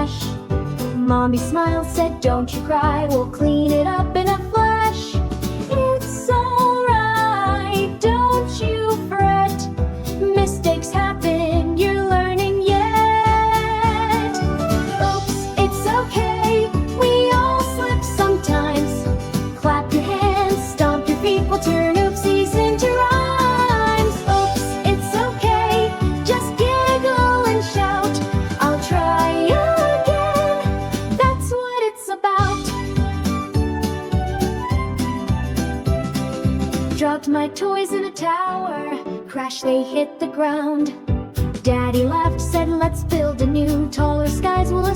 trash. Mommy smiled, said, don't you cry, we'll clean it up in a flash. It's alright, don't you fret. Mistakes happen, you're learning yet. Oops, it's okay, we all slip sometimes. Clap your hands, stomp your feet, we'll turn oopsies into rhymes. Oops, it's okay, just giggle and shout. I'll try again, that's what it's about. Dropped my toys in a tower, crash they hit the ground. Daddy laughed, said let's build a new, taller skies will